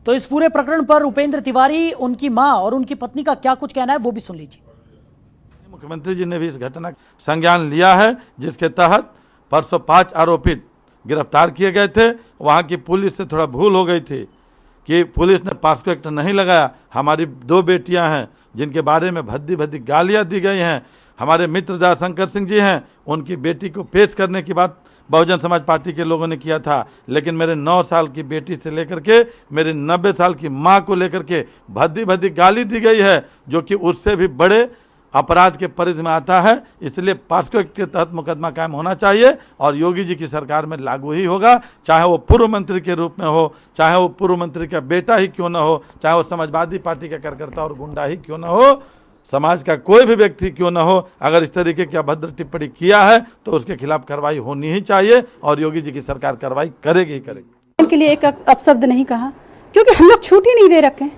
तो इस पूरे प्रकरण पर उपेंद्र तिवारी, उनकी मां और उनकी पत्नी का क्या कुछ कहना है वो भी सुन लीजिए। मुख्यमंत्री जी ने भी इस घटना का संज्ञान लिया है, जिसके तहत परसों 5 आरोपित गिरफ्तार किए गए थे। वहां की पुलिस से थोड़ा भूल हो गई थी कि पुलिस ने पॉस्को एक्ट नहीं लगाया। हमारी 2 बेटियां हैं जिनके बारे में भद्दी भद्दी गालियां दी गई हैं। हमारे मित्र दयाशंकर सिंह जी हैं, उनकी बेटी को पेश करने की बात बहुजन समाज पार्टी के लोगों ने किया था, लेकिन मेरे 9 साल की बेटी से लेकर के मेरे 90 साल की मां को लेकर के भद्दी भद्दी गाली दी गई है, जो कि उससे भी बड़े अपराध के परिधि में आता है। इसलिए पॉस्को एक्ट के तहत मुकदमा कायम होना चाहिए और योगी जी की सरकार में लागू ही होगा, चाहे वो पूर्व मंत्री के रूप में हो, चाहे वो पूर्व मंत्री का बेटा ही क्यों ना हो, चाहे वो समाजवादी पार्टी का कार्यकर्ता और गुंडा ही क्यों ना हो, समाज का कोई भी व्यक्ति क्यों ना हो, अगर इस तरीके की अभद्र टिप्पणी किया है तो उसके खिलाफ कार्रवाई होनी ही चाहिए और योगी जी की सरकार कार्रवाई करेगी ही करेगी। इनके लिए एक अपशब्द नहीं कहा, क्योंकि हम लोग छूट ही नहीं दे रखे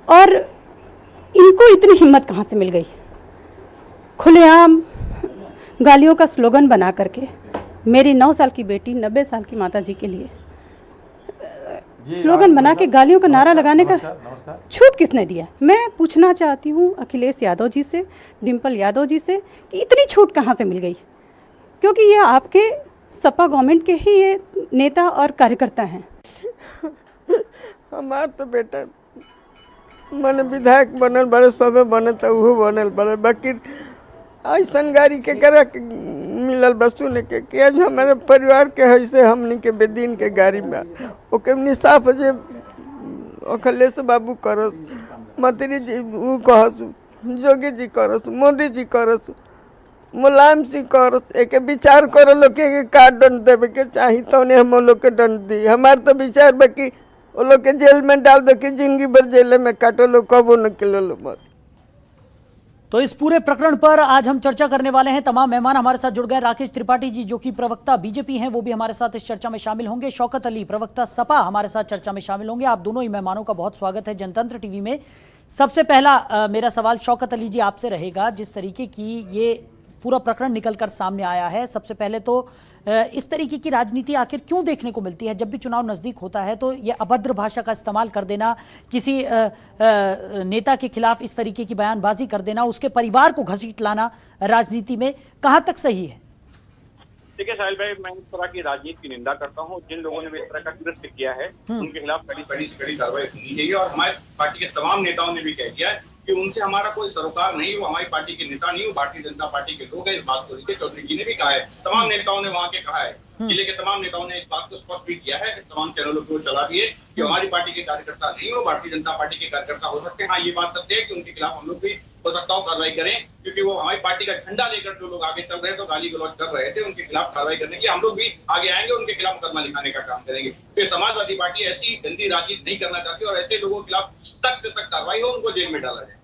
और इनको इतनी हिम्मत कहाँ से मिल गई खुलेआम गालियों का स्लोगन बना करके मेरी 9 साल की बेटी 90 साल की माता जी के लिए स्लोगन बना के गालियों का नारा लगाने का छूट किसने दिया? मैं पूछना चाहती हूँ अखिलेश यादव जी से, डिम्पल यादव जी से कि इतनी छूट कहाँ से मिल गई, क्योंकि ये आपके सपा गवर्नमेंट के ही ये नेता और कार्यकर्ता हैं। हमार तो बेटा मन विधायक बनल बड़े, सबे बने तो वो बनल बड़े, बाकी ऐसन गाड़ी के करा मिलल बसु ने के आज हमारे परिवार के ऐसे हमनी के बेदीन के गाड़ी में ओके निसाफ जे अखिलेश बाबू करस, मंत्री जी वो कहस, जोगी जी करस, मोदी जी करस, मुलायम सिंह करस, एक विचार करो लोग के का दंड देवे के चाहिए तो हम लोग के दंड दी। हमार तो विचार बाकी वो लोग के जेल में डाल दो कि जिंदगी भर जेल में काटो लो, कबो न किलो लो मत। तो इस पूरे प्रकरण पर आज हम चर्चा करने वाले हैं। तमाम मेहमान हमारे साथ जुड़ गए। राकेश त्रिपाठी जी जो कि प्रवक्ता बीजेपी हैं वो भी हमारे साथ इस चर्चा में शामिल होंगे। शौकत अली प्रवक्ता सपा हमारे साथ चर्चा में शामिल होंगे। आप दोनों ही मेहमानों का बहुत स्वागत है जनतंत्र टीवी में। सबसे पहला मेरा सवाल शौकत अली जी आपसे रहेगा। जिस तरीके की ये पूरा प्रकरण निकलकर सामने आया है, सबसे पहले तो इस तरीके की राजनीति आखिर क्यों देखने को मिलती है? जब भी चुनाव नज़दीक होता है तो ये अभद्र भाषा का इस्तेमाल कर देना, किसी नेता के खिलाफ इस तरीके की बयानबाजी कर देना, उसके परिवार को घसीट लाना राजनीति में कहाँ तक सही है? देखिए साहिल भाई, मैं इस तरह की राजनीति की निंदा करता हूँ। जिन लोगों ने इस तरह का कृत्य किया है उनके खिलाफ कड़ी से कड़ी कार्रवाई होनी चाहिए और हमारे पार्टी के तमाम नेताओं ने भी कह दिया है कि उनसे हमारा कोई सरोकार नहीं, वो हमारी पार्टी के नेता नहीं, वो भारतीय जनता पार्टी के लोग हैं। इस बात को रीते चौधरी जी ने भी कहा है, तमाम नेताओं ने वहां के कहा है, जिले के तमाम नेताओं ने इस बात को स्पष्ट भी किया है, तमाम चैनलों पर चला भी है कि हमारी पार्टी के कार्यकर्ता नहीं, वो भारतीय जनता पार्टी के कार्यकर्ता हो सकते हैं। हाँ, ये बात सत्य है कि उनके खिलाफ हम लोग भी हो सकता हो कार्रवाई करें, क्योंकि वो हमारी पार्टी का झंडा लेकर जो लोग आगे चल रहे थे, तो गाली गलौज कर रहे थे, उनके खिलाफ कार्रवाई करने की हम लोग भी आगे आएंगे, उनके खिलाफ मुकदमा लिखाने का काम करेंगे। तो समाजवादी पार्टी ऐसी गंदी राजनीति नहीं करना चाहती और ऐसे लोगों के खिलाफ सख्त से सख्त कार्रवाई हो, उनको जेल में डाला जाए।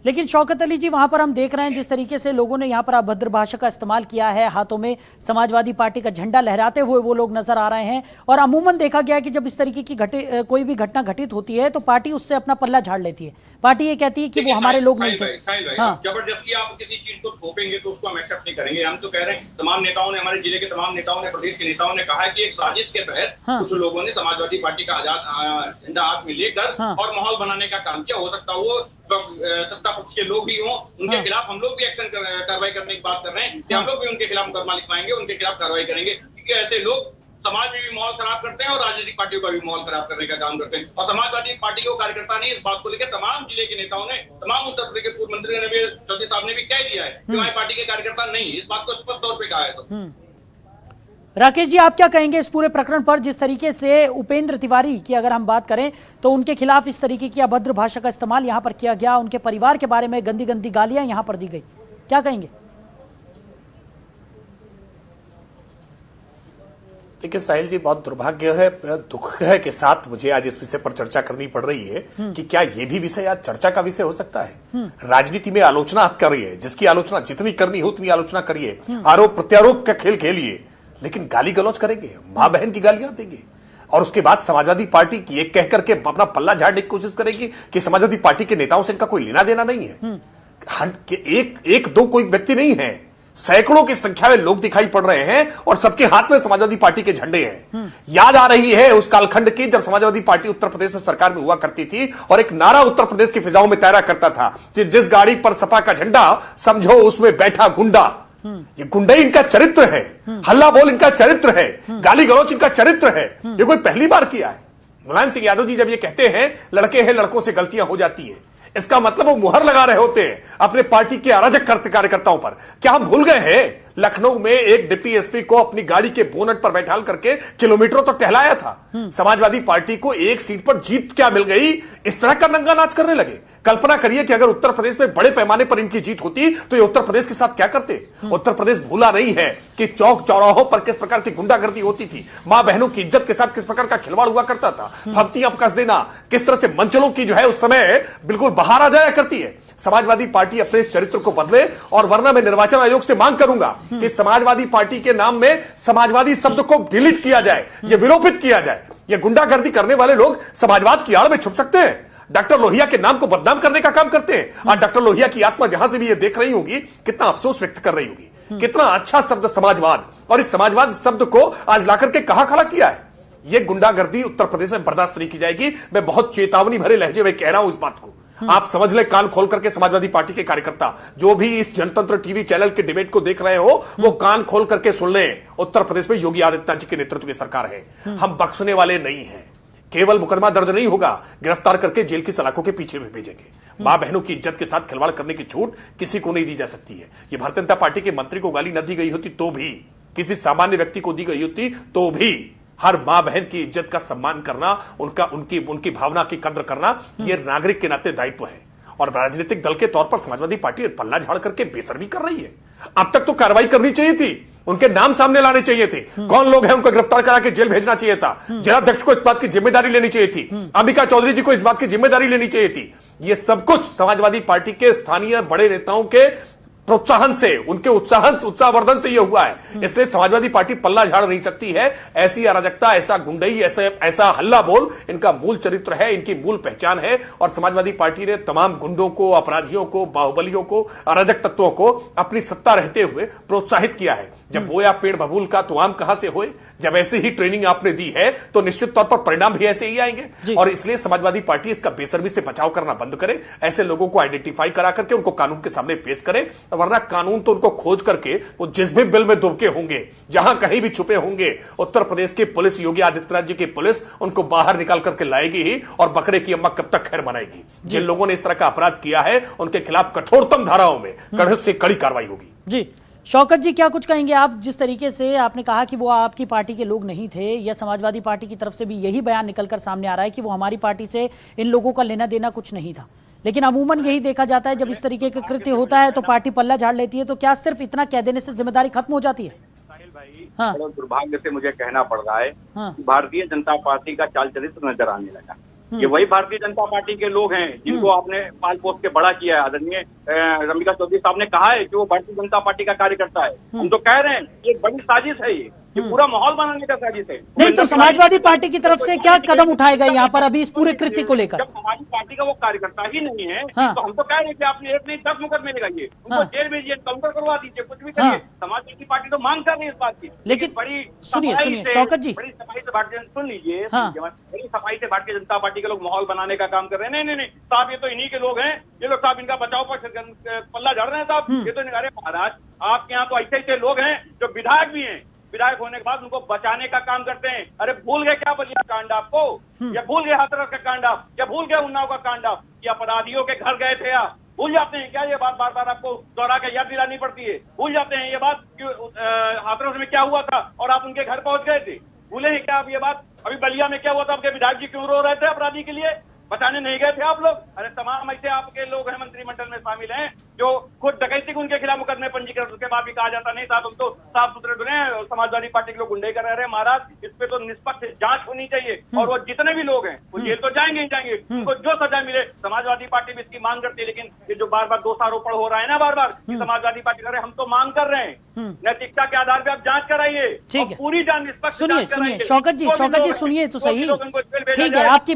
लेकिन शौकत अली जी, वहां पर हम देख रहे हैं जिस तरीके से लोगों ने यहाँ पर अभद्र भाषा का इस्तेमाल किया है, हाथों में समाजवादी पार्टी का झंडा लहराते हुए वो लोग नजर आ रहे हैं। और अमूमन देखा गया कि जब इस तरीके की कोई भी घटना घटित होती है तो पार्टी उससे अपना पल्ला झाड़ लेती है। पार्टी ये कहती है कि वो हमारे लोग नहीं थे। हाँ। जबरदस्ती आप किसी चीज को थोपेंगे तो उसको हम एक्सेप्ट नहीं करेंगे। हम तो कह रहे हैं, तमाम नेताओं ने, हमारे जिले के तमाम नेताओं ने, प्रदेश के नेताओं ने कहा है कि एक साजिश के तहत कुछ लोगों ने समाजवादी पार्टी का आजाद झंडा हाथ में लेकर और माहौल बनाने का काम किया। हो सकता है वो सत्ता पक्ष के लोग ही हों, उनके खिलाफ हम लोग भी एक्शन कार्रवाई करने की बात कर रहे हैं कि हम लोग भी उनके खिलाफ मुकदमा लिखवाएंगे, उनके खिलाफ कार्रवाई करेंगे, क्योंकि ऐसे लोग समाज में भी माहौल खराब करते हैं और राजनीतिक पार्टियों का भी माहौल खराब करने का काम करते हैं। और समाजवादी पार्टी के कार्यकर्ता नहीं, इस बात को लेकर तमाम जिले के नेताओं ने, तमाम उत्तर प्रदेश के पूर्व मंत्री ने भी, चौधरी साहब ने भी कह दिया है कि हमारी पार्टी के कार्यकर्ता नहीं, इस बात को स्पष्ट तौर पर कहा है। तो राकेश जी, आप क्या कहेंगे इस पूरे प्रकरण पर? जिस तरीके से उपेंद्र तिवारी की अगर हम बात करें तो उनके खिलाफ इस तरीके की अभद्र भाषा का इस्तेमाल यहाँ पर किया गया, उनके परिवार के बारे में गंदी गंदी गालियां यहाँ पर दी गई, क्या कहेंगे? देखिए साहिल जी, बहुत दुर्भाग्य है, दुख है के साथ मुझे आज इस विषय पर चर्चा करनी पड़ रही है कि क्या ये भी विषय आज चर्चा का विषय हो सकता है? राजनीति में आलोचना आप कर रही है, जिसकी आलोचना जितनी करनी हो उतनी आलोचना करिए, आरोप प्रत्यारोप का खेल खेलिए, लेकिन गाली गलौज करेंगे, मां बहन की गालियां देंगे और उसके बाद समाजवादी पार्टी की एक कह करके अपना पल्ला झाड़ने की कोशिश करेगी कि समाजवादी पार्टी के नेताओं से इनका कोई लेना देना नहीं है। एक दो कोई व्यक्ति नहीं है, सैकड़ों की संख्या में लोग दिखाई पड़ रहे हैं और सबके हाथ में समाजवादी पार्टी के झंडे हैं। याद आ रही है उस कालखंड की जब समाजवादी पार्टी उत्तर प्रदेश में सरकार में हुआ करती थी और एक नारा उत्तर प्रदेश की फिजाओं में तैरा करता था कि जिस गाड़ी पर सपा का झंडा समझो उसमें बैठा गुंडा। ये गुंडई इनका चरित्र है, हल्ला बोल इनका चरित्र है, गाली गलौच इनका चरित्र है। ये कोई पहली बार किया है? मुलायम सिंह यादव जी जब ये कहते हैं लड़के हैं लड़कों से गलतियां हो जाती है, इसका मतलब वो मुहर लगा रहे होते हैं अपने पार्टी के अराजक कार्यकर्ताओं पर। क्या हम भूल गए हैं लखनऊ में एक डिप्टी एसपी को अपनी गाड़ी के बोनट पर बैठाल करके किलोमीटरों तो टहलाया था। समाजवादी पार्टी को एक सीट पर जीत क्या मिल गई, इस तरह का नंगा नाच करने लगे। कल्पना करिए कि अगर उत्तर प्रदेश में बड़े पैमाने पर इनकी जीत होती तो ये उत्तर प्रदेश के साथ क्या करते। उत्तर प्रदेश भूला नहीं है कि चौक चौराहों पर किस प्रकार की गुंडागर्दी होती थी, मां बहनों की इज्जत के साथ किस प्रकार का खिलवाड़ हुआ करता था, फब्तियां कस देना, किस तरह से मंचलों की जो है उस समय बिल्कुल बाहर आ जाया करती है। समाजवादी पार्टी अपने इस चरित्र को बदले और वरना मैं निर्वाचन आयोग से मांग करूंगा कि समाजवादी पार्टी के नाम में समाजवादी शब्द को डिलीट किया जाए, यह विलोपित किया जाए। ये गुंडागर्दी करने वाले लोग समाजवाद की आड़ में छुप सकते हैं, डॉक्टर लोहिया के नाम को बदनाम करने का काम करते हैं। आज डॉक्टर लोहिया की आत्मा जहां से भी ये देख रही होगी कितना अफसोस व्यक्त कर रही होगी। कितना अच्छा शब्द समाजवाद, और इस समाजवाद शब्द को आज लाकर के कहां खड़ा किया है। यह गुंडागर्दी उत्तर प्रदेश में बर्दाश्त नहीं की जाएगी। मैं बहुत चेतावनी भरे लहजे में कह रहा हूं इस बात को। आप समझ ले, कान खोल करके समाजवादी पार्टी के कार्यकर्ता जो भी इस जनतंत्र टीवी चैनल के डिबेट को देख रहे हो वो कान खोल करके सुन लें। उत्तर प्रदेश में योगी आदित्यनाथ जी के नेतृत्व की सरकार है, हम बख्शने वाले नहीं हैं। केवल मुकदमा दर्ज नहीं होगा, गिरफ्तार करके जेल की सलाखों के पीछे भी भेजेंगे। मां बहनों की इज्जत के साथ खिलवाड़ करने की छूट किसी को नहीं दी जा सकती है। ये भारतीय जनता पार्टी के मंत्री को गाली न दी गई होती तो भी, किसी सामान्य व्यक्ति को दी गई होती तो भी, हर मां बहन की इज्जत का सम्मान करना, उनकी भावना की कद्र करना, यह नागरिक के नाते दायित्व है। और राजनीतिक दल के तौर पर समाजवादी पार्टी पल्ला झाड़ करके बेसर्मी कर रही है। अब तक तो कार्रवाई करनी चाहिए थी, उनके नाम सामने लाने चाहिए थे, कौन लोग हैं उनको गिरफ्तार करा के जेल भेजना चाहिए था, जिलाध्यक्ष को इस बात की जिम्मेदारी लेनी चाहिए थी, अंबिका चौधरी जी को इस बात की जिम्मेदारी लेनी चाहिए थी। ये सब कुछ समाजवादी पार्टी के स्थानीय बड़े नेताओं के प्रोत्साहन से, उनके उत्साहवर्धन से यह हुआ है। इसलिए समाजवादी पार्टी पल्ला झाड़ नहीं सकती है। ऐसी अराजकता, ऐसा गुंडई, ऐसा हल्ला बोल इनका मूल चरित्र है, इनकी मूल पहचान है। और समाजवादी पार्टी ने तमाम गुंडों को, अपराधियों को, बाहुबलियों को, अराजक तत्वों को अपनी सत्ता रहते हुए प्रोत्साहित किया है। जब बोया पेड़ बबूल का तो आम कहां से होए, जब ऐसे ही ट्रेनिंग आपने दी है तो निश्चित तौर पर परिणाम भी ऐसे ही आएंगे। और इसलिए समाजवादी पार्टी इसका बेसर्मी से बचाव करना बंद करे, ऐसे लोगों को आइडेंटिफाई करा करके उनको कानून के सामने पेश करे, वरना कानून तो उनको खोज करके वो जिस भी बिल में दुबके होंगे, जहां कहीं भी छुपे होंगे, उत्तर प्रदेश की पुलिस, योगी आदित्यनाथ जी की पुलिस उनको बाहर निकाल करके लाएगी ही। और बकरे की अम्मा कब तक खैर मनाएगी। जिन लोगों ने इस तरह का अपराध किया है उनके खिलाफ कठोरतम धाराओं में कड़े से कड़ी कार्रवाई होगी। जी शौकत जी, क्या कुछ कहेंगे आप? जिस तरीके से आपने कहा कि वो आपकी पार्टी के लोग नहीं थे, या समाजवादी पार्टी की तरफ से भी यही बयान निकलकर सामने आ रहा है कि वो हमारी पार्टी से इन लोगों का लेना देना कुछ नहीं था, लेकिन अमूमन यही देखा जाता है जब इस तरीके का कृत्य होता है तो पार्टी पल्ला झाड़ लेती है। तो क्या सिर्फ इतना कह देने से जिम्मेदारी खत्म हो जाती है? साहिल भाई, हाँ। बड़ा दुर्भाग्य से मुझे कहना पड़ रहा है, हाँ। भारतीय जनता पार्टी का चाल चरित्र नजर आने लगा। ये वही भारतीय जनता पार्टी के लोग हैं जिनको आपने पाल पोस के बड़ा किया है। आदरणीय अंबिका चौधरी साहब ने कहा है कि वो भारतीय जनता पार्टी का कार्यकर्ता है। हम तो कह रहे हैं ये बड़ी साजिश है, ये पूरा माहौल बनाने का साजिश है। नहीं तो समाजवादी पार्टी की तरफ से क्या कदम उठाए गए यहाँ पर अभी इस पूरे कृत्य को लेकर? जब हमारी पार्टी का वो कार्यकर्ता ही नहीं है, हाँ। तो हम तो कह रहे हैं कि आपने एक नहीं 10 मुकदमे लगाइए, उनको हाँ। जेल भेजिए, काउंटर करवा दीजिए, कुछ भी हाँ। करिए। समाजवादी पार्टी तो मांग कर रही है इस बात की, लेकिन बड़ी सुनिए सफाई से, शौकत जी, बड़ी सफाई से भारतीय, सुन लीजिए, हाँ। बड़ी सफाई से भारतीय जनता पार्टी के लोग माहौल बनाने का काम कर रहे हैं। नहीं साहब, ये तो इन्हीं के लोग हैं, ये लोग साहब इनका बचाव पर पल्ला झाड़ रहे हैं साहब। ये तो अरे महाराज, आपके यहाँ तो ऐसे ऐसे लोग हैं जो विधायक भी हैं, विधायक होने के बाद उनको बचाने का काम करते हैं। अरे भूल गए क्या बलिया कांड आपको, या भूल गए हाथरस का कांड आप, या भूल गए उन्नाव का कांड आप, या अपराधियों के घर गए थे आप, भूल जाते हैं क्या? ये बात बार बार आपको दोहरा के याद दिलानी पड़ती है। भूल जाते हैं ये बात कि हाथरस में क्या हुआ था और आप उनके घर पहुंच गए थे? भूले हैं क्या आप ये बात? अभी बलिया में क्या हुआ था? आपके विधायक जी क्यों रो रहे थे अपराधी के लिए? बचाने नहीं गए थे आप लोग? अरे तमाम ऐसे आपके लोग हैं मंत्रिमंडल में शामिल हैं जो खुद डकैती के उनके खिलाफ मुकदमे पंजीकृत, उसके बाद भी कहा जाता नहीं साहब हम तो साफ सुथरे डुले हैं और समाजवादी पार्टी के लोग गुंडे कर रहे हैं। महाराज, इस पे तो निष्पक्ष जांच होनी चाहिए और वो जितने भी लोग हैं वो जेल तो जाएंगे ही जाएंगे, उनको जो सजा मिले। समाजवादी पार्टी भी इसकी मांग करती है, लेकिन ये जो बार बार दोषारोपण हो रहा है ना, बार बार समाजवादी पार्टी कर रहे हैं, हम तो मांग कर रहे हैं नैतिकता के आधार पर आप जांच कराइए, ठीक है, पूरी जांच निष्पक्ष। सुनिए शौकत जी सुनिए तो सही, ठीक है, आपकी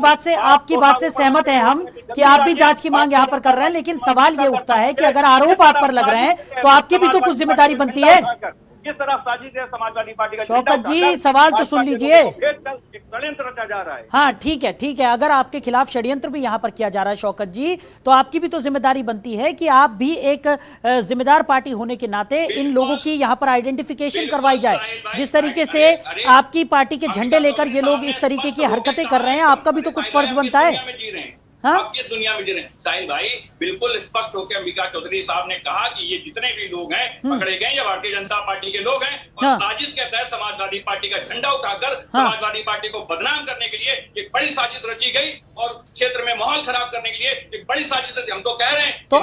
बात से सहमत है हम कि आप भी जांच की मांग यहाँ पर कर रहे हैं, लेकिन सवाल ये उठता है कि अगर आरोप आप पर लग रहे हैं तो आपकी भी तो कुछ जिम्मेदारी बनती है। किस तरह साजिश है समाजवादी पार्टी का शौकत जी, सवाल तो सुन लीजिए। षड्यंत्र रचा जा रहा है। हाँ ठीक है, अगर आपके खिलाफ षड्यंत्र भी यहाँ पर किया जा रहा है शौकत जी, तो आपकी भी तो जिम्मेदारी बनती है कि आप भी एक जिम्मेदार पार्टी होने के नाते इन लोगों की यहाँ पर आइडेंटिफिकेशन करवाई जाए। जिस तरीके से आपकी पार्टी के झंडे लेकर ये लोग इस तरीके की हरकतें कर रहे हैं, आपका भी तो कुछ फर्ज बनता है। हाँ? आप किस दुनिया में जी रहे हैं साहिल भाई? बिल्कुल स्पष्ट होकर अंबिका चौधरी साहब ने कहा कि ये जितने भी लोग हैं पकड़े गए ये भारतीय जनता पार्टी के लोग हैं और हाँ। साजिश के तहत समाजवादी पार्टी का झंडा उठाकर समाजवादी पार्टी को बदनाम करने के लिए एक बड़ी साजिश रची गई और क्षेत्र में माहौल खराब करने के लिए एक बड़ी साजिश रची। हम तो कह रहे हैं तो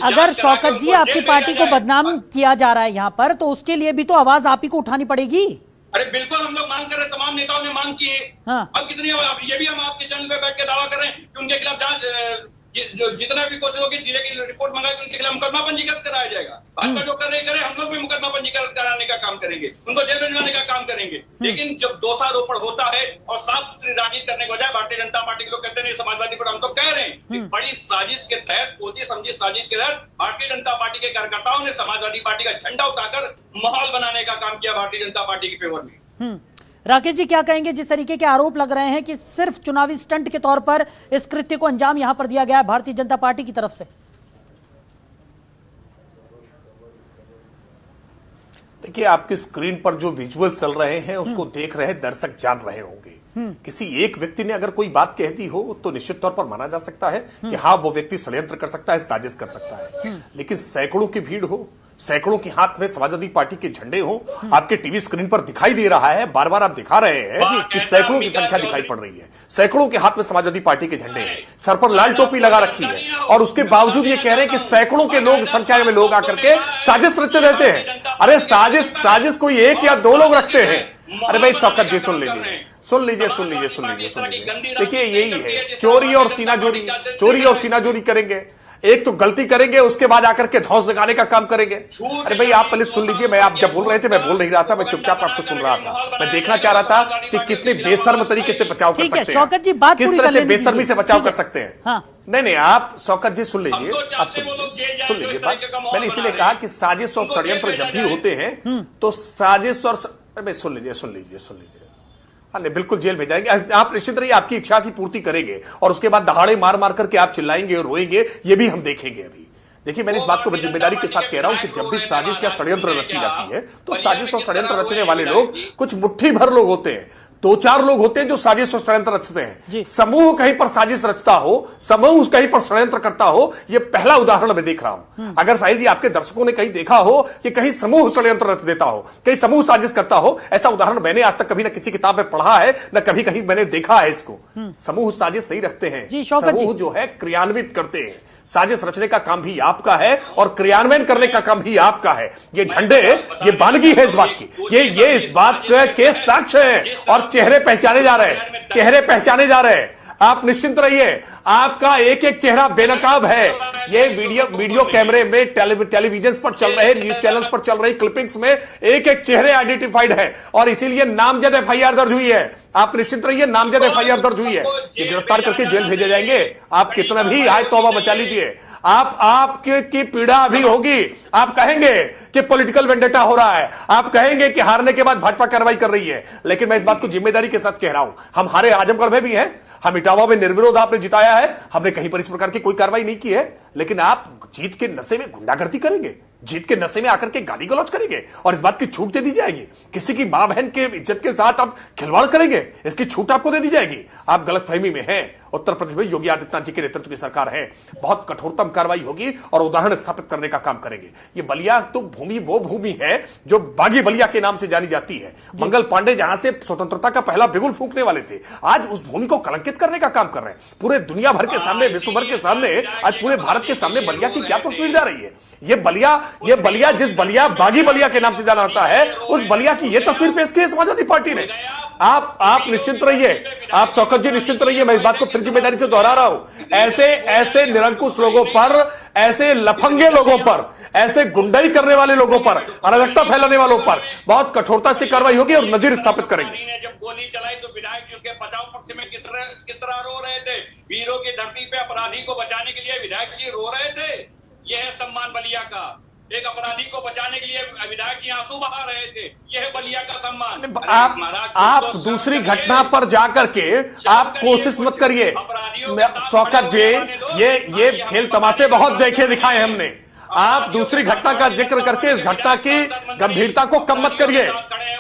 अगर शौकत जी आपकी पार्टी को बदनाम किया जा रहा है यहाँ पर, तो उसके लिए भी तो आवाज आप ही को उठानी पड़ेगी। अरे बिल्कुल हम लोग मांग कर रहे हैं, तमाम नेताओं ने मांग की है। हाँ। अब कितनी ये भी हम आपके चैनल पे बैठ के दावा कर रहे हैं कि उनके खिलाफ जांच जितना भी कोशिश होगी जिले की रिपोर्ट मंगा के उनके खिलाफ मुकदमा पंजीकृत कराया जाएगा। भाजपा जो कर रहे करे, हम लोग भी मुकदमा पंजीकृत कराने का काम करेंगे, उनको जेल भिजवाने का काम करेंगे। लेकिन जब दोषारोपण होता है और साफ सुथरी राजनीति करने के बजाय भारतीय जनता पार्टी के लोग कहते हैं समाजवादी पार्टी, हम तो कह रहे हैं कि बड़ी साजिश के तहत, सोची समझी साजिश के तहत भारतीय जनता पार्टी के कार्यकर्ताओं ने समाजवादी पार्टी का झंडा उठाकर माहौल बनाने का काम किया भारतीय जनता पार्टी के फेवर में। राकेश जी क्या कहेंगे, जिस तरीके के आरोप लग रहे हैं कि सिर्फ चुनावी स्टंट के तौर पर इस कृत्य को अंजाम यहां पर दिया गया है भारतीय जनता पार्टी की तरफ से? देखिए, आपकी स्क्रीन पर जो विजुअल चल रहे हैं उसको देख रहे दर्शक जान रहे होंगे। किसी एक व्यक्ति ने अगर कोई बात कह दी हो तो निश्चित तौर पर माना जा सकता है कि हाँ, वो व्यक्ति षड्यंत्र कर सकता है, साजिश कर सकता है। लेकिन सैकड़ों की भीड़ हो, सैकड़ों के हाथ में समाजवादी पार्टी के झंडे हो, आपके टीवी स्क्रीन पर दिखाई दे रहा है, बार बार आप दिखा रहे हैं कि सैकड़ों की संख्या दिखाई पड़ रही है, सैकड़ों के हाथ में समाजवादी पार्टी के झंडे हैं, सर पर लाल टोपी लगा रखी है और उसके बावजूद ये कह रहे हैं कि सैकड़ों के लोग, संख्या में लोग आकर के साजिश रचे रहते हैं। अरे साजिश कोई एक या दो लोग रखते हैं। अरे भाई शौकत जी सुन लीजिए। देखिए यही है, चोरी और सीनाजोरी करेंगे। एक तो गलती करेंगे, उसके बाद आकर के धौंस लगाने का काम करेंगे। अरे भाई आप पहले सुन लीजिए, मैं आप जब बोल रहे थे मैं बोल नहीं रहा था, मैं चुपचाप आपको सुन रहा था। मैं देखना चाह रहा था कि कितने बेशर्म तरीके से बचाव कर सकते हैं, शौकत जी बात किस तरह से बेशर्मी से बचाव कर सकते हैं। हाँ। नहीं आप शौकत जी सुन लीजिए, आप सुन लीजिए बात। मैंने इसीलिए कहा कि साजिश और षड्यंत्र जब भी होते हैं तो साजिश और सुन लीजिए नहीं बिल्कुल जेल भेजाएंगे आप, निश्चित रहिए, आपकी इच्छा की पूर्ति करेंगे और उसके बाद दहाड़े मार मार करके आप चिल्लाएंगे और रोएंगे, ये भी हम देखेंगे। अभी देखिए, मैंने इस बात को जिम्मेदारी के साथ कह रहा हूं कि जब भी साजिश या षड्यंत्र रची जाती है तो साजिश और षड्यंत्र रचने वाले लोग कुछ मुट्ठी भर लोग होते हैं, 2-4 लोग होते हैं जो साजिश और षड्यंत्र रचते हैं। समूह कहीं पर साजिश रचता हो, समूह कहीं पर षड्यंत्र करता हो, यह पहला उदाहरण मैं देख रहा हूं। अगर साहिल जी आपके दर्शकों ने कहीं देखा हो कि कहीं समूह षड्यंत्र रच देता हो, कहीं समूह साजिश करता हो, ऐसा उदाहरण मैंने आज तक कभी ना किसी किताब में पढ़ा है ना कभी कहीं मैंने देखा है इसको। समूह साजिश नहीं रखते हैं, समूह जो है क्रियान्वित करते हैं। साजिश रचने का काम भी आपका है और क्रियान्वयन करने का काम भी आपका है। ये झंडे, ये बानगी है इस बात की, ये इस बात के साक्ष्य हैं और चेहरे पहचाने जा रहे हैं। आप निश्चिंत रहिए, आपका एक एक चेहरा बेनकाब है। ये वीडियो कैमरे में, टेलीविजन पर चल रहे, न्यूज चैनल्स पर चल रही क्लिपिंग्स में एक एक चेहरे आइडेंटिफाइड है और इसीलिए नामजद एफआईआर दर्ज हुई है। आप निश्चिंत रहिए, नामजद एफआईआर दर्ज हुई है, ये गिरफ्तार करके जेल भेजे जाएंगे। आप कितना भी हाय तौबा मचा लीजिए, आपकी पीड़ा अभी होगी। आप कहेंगे कि पॉलिटिकल वेंडेटा हो रहा है, आप कहेंगे कि हारने के बाद भाजपा कार्रवाई कर रही है, लेकिन मैं इस बात को जिम्मेदारी के साथ कह रहा हूं, हम हारे आजमगढ़ में भी हैं, हम इटावा में निर्विरोध आपने जिताया है, हमने कहीं पर इस प्रकार की कोई कार्रवाई नहीं की है। लेकिन आप जीत के नशे में गुंडागर्दी करेंगे, जीत के नशे में आकर के गाली गलौज करेंगे और इस बात की छूट दे दी जाएगी। किसी की मां बहन के इज्जत के साथ आप खिलवाड़ करेंगे, इसकी छूट आपको दे दी जाएगी। आप गलतफहमी में हैं। उत्तर प्रदेश में योगी आदित्यनाथ जी के नेतृत्व की सरकार है, बहुत कठोरतम कार्रवाई होगी और उदाहरण स्थापित करने का काम करेंगे। ये बलिया तो भूमि वो भूमि है जो बागी बलिया के नाम से जानी जाती है। मंगल पांडे जहां से स्वतंत्रता का पहला बिगुल फूंकने वाले थे, आज उस भूमि को कलंकित करने का काम कर रहे हैं। पूरे दुनिया भर के सामने, विश्व भर के सामने, आज पूरे भारत के सामने बलिया की क्या तस्वीर जा रही है। ये बलिया जिस बलिया बागी बलिया के नाम से जाना जाता है, उस बलिया की यह तस्वीर पेश की है समाजवादी पार्टी ने। आप निश्चिंत रहिए, आप शौकत जी निश्चिंत रहिए, मैं इस बात को फिर जिम्मेदारी से दोहरा रहा हूं। ऐसे निरंकुश लोगों पर, ऐसे लफंगे लोगों पर, ऐसे गुंडाई करने वाले लोगों पर, अराजकता फैलाने वालों पर बहुत कठोरता से कार्रवाई होगी और नजीर स्थापित करेंगे। जब गोली चलाई तो विधायक जी उसके बचाव पक्ष में किस तरह रो रहे थे। वीरों की धरती पे अपराधी को बचाने के लिए विधायक जी रो रहे थे। यह है सम्मान बलिया का। एक अपराधी को बचाने के लिए विधायक की आंसू बहा रहे थे, यह है बलिया का सम्मान। आप दूसरी घटना पर जाकर के आप कोशिश मत करिए शौकत जी, ये खेल तमाशे बहुत देखे दिखाए हमने। आप दूसरी घटना का जिक्र करके इस घटना की गंभीरता को कम मत करिए।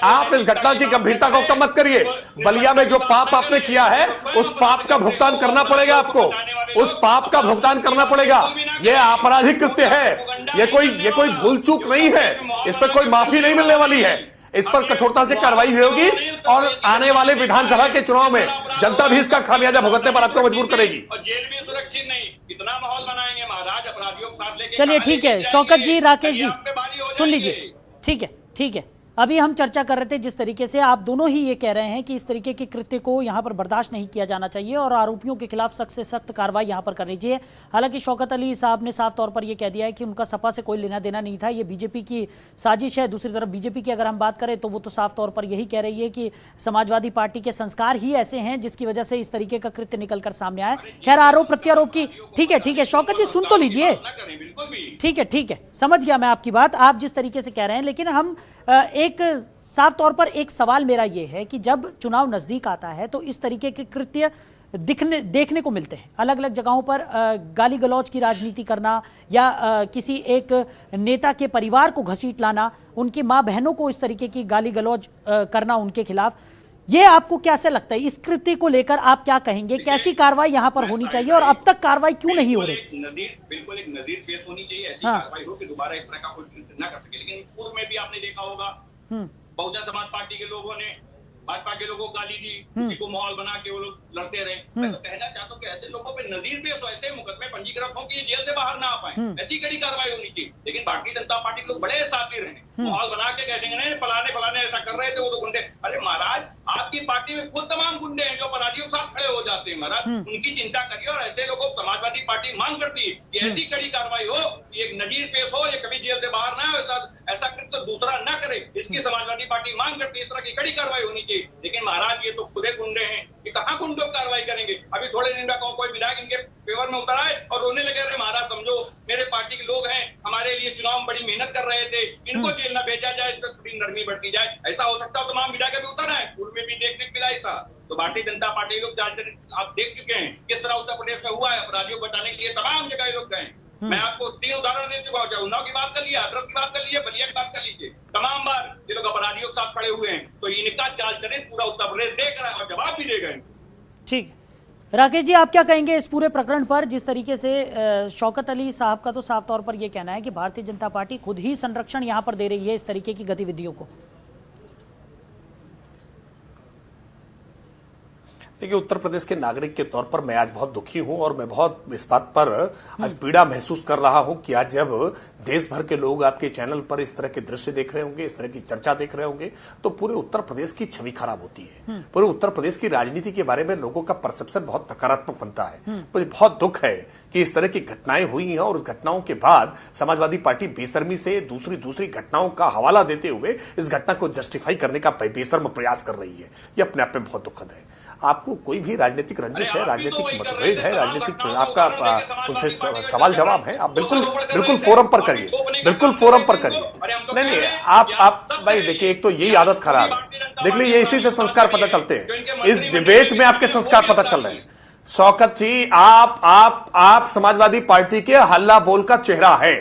आप इस घटना की गंभीरता को कम मत करिए। बलिया में जो पाप आपने किया है उस पाप का भुगतान करना पड़ेगा आपको, उस पाप का भुगतान करना पड़ेगा। यह आपराधिक कृत्य है, ये कोई भूल चूक नहीं है, इस पर कोई माफी नहीं मिलने वाली है। इस पर कठोरता से कार्रवाई होगी और आने वाले विधानसभा के चुनाव में जनता भी इसका खामियाजा भुगतने पर आपको मजबूर करेगी। और जेल भी सुरक्षित नहीं, इतना माहौल बनाएंगे महाराज अपराधियों के साथ लेके। चलिए ठीक है शौकत जी, राकेश जी सुन लीजिए। ठीक है अभी हम चर्चा कर रहे थे जिस तरीके से आप दोनों ही ये कह रहे हैं कि इस तरीके के कृत्य को यहाँ पर बर्दाश्त नहीं किया जाना चाहिए और आरोपियों के खिलाफ सख्त से सख्त कार्रवाई यहाँ पर करनी चाहिए। हालांकि शौकत अली साहब ने साफ तौर पर यह कह दिया है कि उनका सपा से कोई लेना देना नहीं था, ये बीजेपी की साजिश है। दूसरी तरफ बीजेपी की अगर हम बात करें तो वो तो साफ तौर पर यही कह रही है कि समाजवादी पार्टी के संस्कार ही ऐसे हैं जिसकी वजह से इस तरीके का कृत्य निकल कर सामने आया। खैर आरोप प्रत्यारोप की ठीक है शौकत जी सुन तो लीजिए। ठीक है समझ गया मैं आपकी बात, आप जिस तरीके से कह रहे हैं। लेकिन हम एक साफ तौर पर एक सवाल मेरा यह है कि जब चुनाव नजदीक आता है तो इस तरीके के कृत्य देखने को मिलते हैं अलग अलग जगहों पर। गाली गलौज की राजनीति करना या किसी एक नेता के परिवार को घसीट लाना, उनकी मां बहनों को इस तरीके की गाली गलौज करना उनके खिलाफ, ये आपको कैसे लगता है? इस कृत्य को लेकर आप क्या कहेंगे? कैसी कार्रवाई यहाँ पर होनी चाहिए और अब तक कार्रवाई क्यों नहीं हो रही? बिल्कुल एक नजीर पेश होनी चाहिए, ऐसी कार्रवाई हो कि दोबारा इस तरह का कोई कृत्य न कर सके। लेकिन पूर्व में भी आपने देखा होगा बहुजन समाज पार्टी के लोगों ने भाजपा के लोगों को गाली दी, उसी को माहौल बना के वो लोग लड़ते रहे। मैं तो कहना चाहता हूँ कि ऐसे लोगों पे नजीर पेश हो, ऐसे मुकदमे पंजीकृत हो कि जेल से बाहर ना आ पाए, ऐसी कड़ी कार्रवाई होनी चाहिए। लेकिन भारतीय जनता पार्टी के लोग बड़े सातिर हैं, माहौल बना के कह देंगे नहीं फलाने ऐसा कर रहे थे वो तो गुंडे। अरे महाराज आपकी पार्टी में खुद तमाम गुंडे हैं जो अपराधियों के साथ खड़े हो जाते हैं। महाराज उनकी चिंता करिए और ऐसे लोगों को समाजवादी पार्टी मांग करती है कि ऐसी कड़ी कार्रवाई हो, एक नजीर पेश हो, ये कभी जेल से बाहर ना हो, ऐसा कृत्य दूसरा न करे, इसकी समाजवादी पार्टी मांग करती है। इस तरह की कड़ी कार्रवाई होनी चाहिए। लेकिन महाराज ये तो खुदे गुंडे हैं, ये कहाँ गुंडों पर कार्रवाई करेंगे? अभी थोड़े दिन बाद कोई विधायक इनके फेवर में उतर आए और रोने लगे, अरे महाराज समझो मेरे पार्टी के लोग हैं, हमारे लिए चुनाव में बड़ी मेहनत कर रहे थे, इनको जेल न भेजा जाए, इस पर थोड़ी नरमी बढ़ती जाए। ऐसा हो सकता है तमाम विधायक भी उतर आए, पूर्व में भी देखने को मिला ऐसा। तो भारतीय जनता पार्टी लोग आप देख चुके हैं किस तरह उत्तर प्रदेश में हुआ है। अपराधियों को बचाने के लिए तमाम जगह लोग गए। मैं आपको 3 उदाहरण दे चुका हूँ, उन्नाव की बात कर लिया, हाथरस की बात कर लीजिए, बलिया की बात कर लीजिए। तमाम बार ये लोग अपराधियों के साथ खड़े हुए हैं। तो इनका चाल चरित्र पूरा उत्तर प्रदेश देख रहा है और जवाब भी देगा। ठीक राकेश जी, आप क्या कहेंगे इस पूरे प्रकरण पर? जिस तरीके से शौकत अली साहब का तो साफ तौर पर यह कहना है कि भारतीय जनता पार्टी खुद ही संरक्षण यहां पर दे रही है इस तरीके की गतिविधियों को। देखिए, उत्तर प्रदेश के नागरिक के तौर पर मैं आज बहुत दुखी हूं और मैं बहुत इस बात पर आज पीड़ा महसूस कर रहा हूं कि आज जब देश भर के लोग आपके चैनल पर इस तरह के दृश्य देख रहे होंगे, इस तरह की चर्चा देख रहे होंगे, तो पूरे उत्तर प्रदेश की छवि खराब होती है। पूरे उत्तर प्रदेश की राजनीति के बारे में लोगों का परसेप्शन बहुत नकारात्मक बनता है। मुझे बहुत दुख है कि इस तरह की घटनाएं हुई हैं और उस घटनाओं के बाद समाजवादी पार्टी बेशर्मी से दूसरी घटनाओं का हवाला देते हुए इस घटना को जस्टिफाई करने का बेशर्म प्रयास कर रही है। ये अपने आप में बहुत दुखद है। आपको कोई भी राजनीतिक रंजिश है, राजनीतिक मतभेद है, राजनीतिक आपका उनसे सवाल जवाब है, आप बिल्कुल फोरम पर करिए, बिल्कुल फोरम पर करिए। नहीं आप भाई देखिए, एक तो यही आदत खराब है। देख लीजिए, इसी से संस्कार पता चलते हैं। इस डिबेट में आपके संस्कार पता चल रहे हैं। शौकत जी, आप समाजवादी पार्टी के हल्ला बोल का चेहरा है,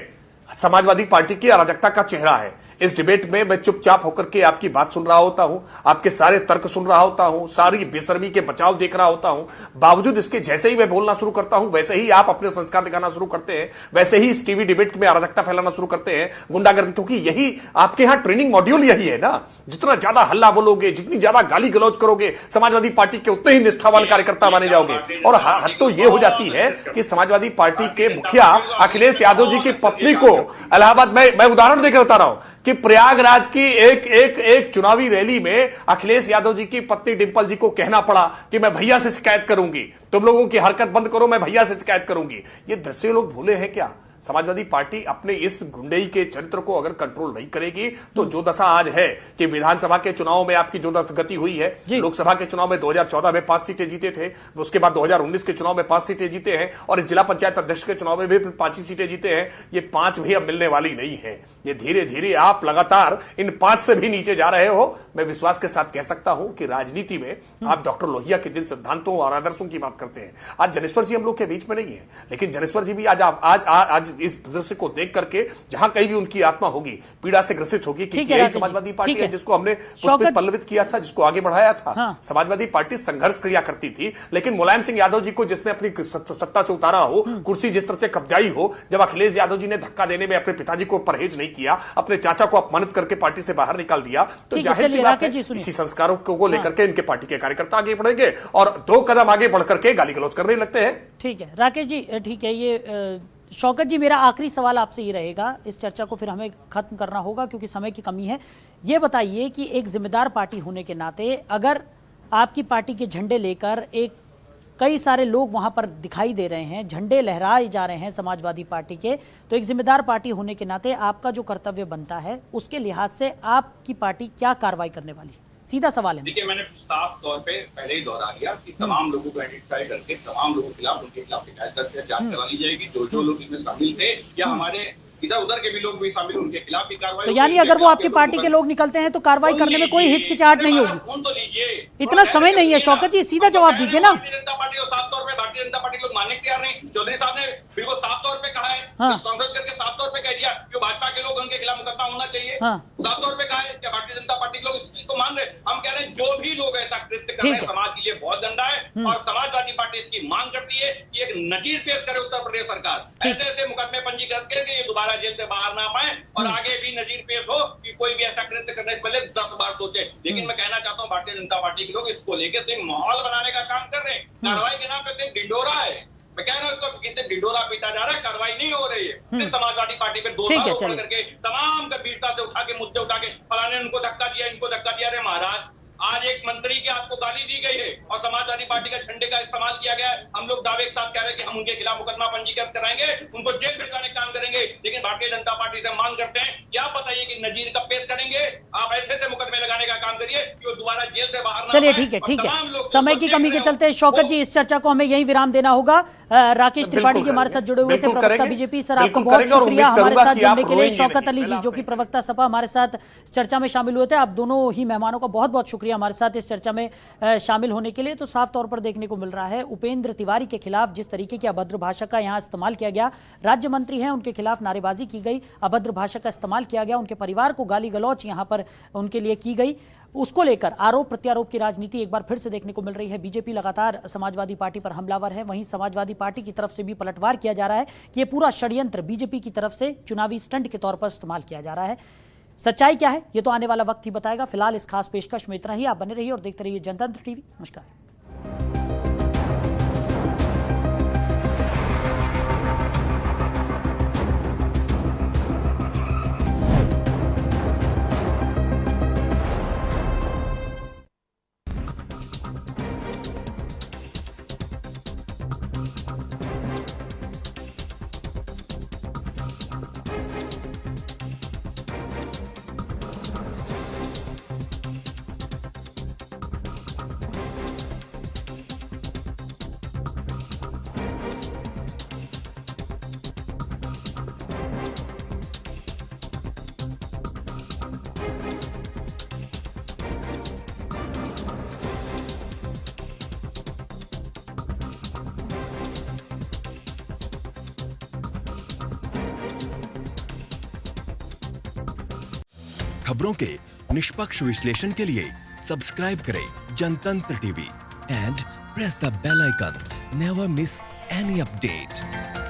समाजवादी पार्टी की अराजकता का चेहरा है। इस डिबेट में मैं चुपचाप होकर के आपकी बात सुन रहा होता हूं, आपके सारे तर्क सुन रहा होता हूं, सारी बेशर्मी के बचाव देख रहा होता हूं। बावजूद इसके जैसे ही मैं बोलना शुरू करता हूं, वैसे ही आप अपने संस्कार दिखाना शुरू करते हैं, वैसे ही इस टीवी डिबेट में अराजकता फैलाना शुरू करते हैं, गुंडागर्दी। क्योंकि यही आपके यहां ट्रेनिंग मॉड्यूल यही है ना। जितना ज्यादा हल्ला बोलोगे, जितनी ज्यादा गाली गलौज करोगे, समाजवादी पार्टी के उतने ही निष्ठावान कार्यकर्ता माने जाओगे। और हद तो यह हो जाती है कि समाजवादी पार्टी के मुखिया अखिलेश यादव जी की पत्नी को इलाहाबाद, मैं उदाहरण देकर बता रहा हूं कि प्रयागराज की एक चुनावी रैली में अखिलेश यादव जी की पत्नी डिंपल जी को कहना पड़ा कि मैं भैया से शिकायत करूंगी, तुम लोगों की हरकत बंद करो, मैं भैया से शिकायत करूंगी। ये दृश्य लोग भूले हैं क्या? समाजवादी पार्टी अपने इस गुंडई के चरित्र को अगर कंट्रोल नहीं करेगी तो जो दशा आज है कि विधानसभा के चुनाव में आपकी जो गति हुई है, लोकसभा के चुनाव में 2014 में 5 सीटें जीते थे, उसके बाद 2019 के चुनाव में 5 सीटें जीते हैं और इस जिला पंचायत अध्यक्ष के चुनाव में भी 5 ही सीटें जीते हैं। ये 5 भी अब मिलने वाली नहीं है। ये धीरे धीरे आप लगातार इन 5 से भी नीचे जा रहे हो। मैं विश्वास के साथ कह सकता हूं कि राजनीति में आप डॉक्टर लोहिया के जिन सिद्धांतों और आदर्शों की बात करते हैं, आज जनेश्वर जी हम लोग के बीच में नहीं है, लेकिन जनेश्वर जी भी आज इस दृश्य को देख करके जहां कहीं भी उनकी आत्मा होगी, पीड़ा से ग्रसित होगी कि यही समाजवादी पार्टी है जिसको हमने पल्लवित किया था, जिसको आगे बढ़ाया था। हाँ। समाजवादी पार्टी संघर्ष किया करती थी, लेकिन मुलायम सिंह यादव जी को जिसने अपनी सत्ता से उतारा हो, कुर्सी जिस तरह से कब्जाई हो, जब अखिलेश यादव जी ने धक्का देने में अपने पिताजी को परहेज नहीं किया, अपने चाचा को अपमानित करके पार्टी से बाहर निकाल दिया, तो जाहिर सी बात है इसी संस्कारों को लेकर के इनके पार्टी के कार्यकर्ता आगे बढ़ेंगे और 2 कदम आगे बढ़ करके गाली गलौज करने लगते हैं। ठीक है राकेश जी, ठीक है। ये शौकत जी, मेरा आखिरी सवाल आपसे ये रहेगा, इस चर्चा को फिर हमें खत्म करना होगा क्योंकि समय की कमी है। ये बताइए कि एक जिम्मेदार पार्टी होने के नाते अगर आपकी पार्टी के झंडे लेकर कई सारे लोग वहां पर दिखाई दे रहे हैं, झंडे लहराए जा रहे हैं समाजवादी पार्टी के, तो एक जिम्मेदार पार्टी होने के नाते आपका जो कर्तव्य बनता है उसके लिहाज से आपकी पार्टी क्या कार्रवाई करने वाली है? सीधा सवाल है। देखिए, मैंने साफ तौर पे पहले ही दोहरा दिया कि तमाम लोगों को आइडेंटिफाई करके तमाम लोगों के खिलाफ उनके खिलाफ शिकायत करके जांच करा ली जाएगी। जो लोग इसमें शामिल थे या हमारे इधर उधर के भी लोग भी शामिल, उनके खिलाफ भी कार्रवाई। तो यानी अगर वो आपकी पार्टी के लोग निकलते हैं तो कार्रवाई करने में कोई हिचकिचाहट नहीं होगी? फोन तो लीजिए, इतना समय नहीं है शौकत जी, सीधा जवाब दीजिए ना। भारतीय जनता पार्टी और साफ तौर पे भारतीय जनता पार्टी लोग मानने के तैयार नहीं। चौधरी साहब ने बिल्कुल साफ तौर पे कहा है, कांग्रेस करके साफ तौर पे कह दिया कि भाजपा के लोग उनके खिलाफ मुकदमा होना चाहिए। साफ तौर पे कहा है कि भारतीय जनता पार्टी के लोग इस चीज को मान रहे। हम कह रहे हैं जो भी लोग ऐसा कृत्य कर रहे हैं समाज के लिए बहुत गंदा है और समाजवादी पार्टी इसकी मांग करती है कि एक नजीर पेश करे उत्तर प्रदेश सरकार। ऐसे ऐसे मुकदमे पंजीकृत करके ये दोबारा जेल से बाहर ना पाए और आगे भी नजीर पेश हो कि कोई भी ऐसा कृत्य करने से पहले 10 बार सोचे। लेकिन मैं कहना चाहता हूँ भारतीय जनता पार्टी के लोग इसको लेकर सिर्फ माहौल बनाने का काम कर रहे हैं। कार्रवाई के नाम पे सिर्फ ढिंढोरा है। मैं कह रहा हूँ इसको कितने ढिंढोरा पीटा जा रहा है, कार्रवाई नहीं हो रही है। सिर्फ समाजवादी पार्टी पे 2 साल करके तमाम गंभीरता से उठा के मुद्दे उठा के फलाने उनको धक्का दिया, इनको धक्का दिया। अरे महाराज, आज एक मंत्री की आपको गाली दी गई है और समाजवादी पार्टी का झंडे का इस्तेमाल किया गया है। हम लोग दावे के साथ कह रहे हैं कि हम उनके खिलाफ मुकदमा पंजीकृत कराएंगे, उनको जेल भिजवाने का काम करेंगे। लेकिन भारतीय जनता पार्टी से मांग करते हैं कि आप बताइए कि नजीर कब पेश करेंगे? आप ऐसे मुकदमे लगाने का काम करिए कि वो दोबारा जेल से बाहर ना। चलिए ठीक है। समय की कमी के चलते शौकत जी, इस चर्चा को हमें यही विराम देना होगा। राकेश त्रिपाठी जी हमारे साथ जुड़े हुए थे, प्रवक्ता बीजेपी। सर, आपका बहुत शुक्रिया हमारे साथ जुड़ने के लिए। शौकत अली जी जो कि प्रवक्ता सपा हमारे साथ चर्चा में शामिल हुए थे। आप दोनों ही मेहमानों का बहुत बहुत शुक्रिया हमारे साथ इस चर्चा में शामिल होने के लिए। तो साफ तौर पर देखने को मिल रहा है उपेंद्र तिवारी के खिलाफ जिस तरीके की अभद्र भाषा का यहां इस्तेमाल किया गया, राज्य मंत्री हैं उनके खिलाफ नारेबाजी की गई, अभद्र भाषा का इस्तेमाल किया गया, उनके परिवार को गाली गलौच यहां पर उनके लिए की गई, उसको लेकर आरोप प्रत्यारोप की राजनीति एक बार फिर से देखने को मिल रही है। बीजेपी लगातार समाजवादी पार्टी पर हमलावर है, वहीं समाजवादी पार्टी की तरफ से भी पलटवार किया जा रहा है कि ये पूरा षड्यंत्र बीजेपी की तरफ से चुनावी स्टंट के तौर पर इस्तेमाल किया जा रहा है। सच्चाई क्या है ये तो आने वाला वक्त ही बताएगा। फिलहाल इस खास पेशकश में इतना ही। आप बने रहिए और देखते रहिए जनतंत्र टीवी। नमस्कार। खबरों के निष्पक्ष विश्लेषण के लिए सब्सक्राइब करें Jantantra TV and press the bell icon. Never miss any update.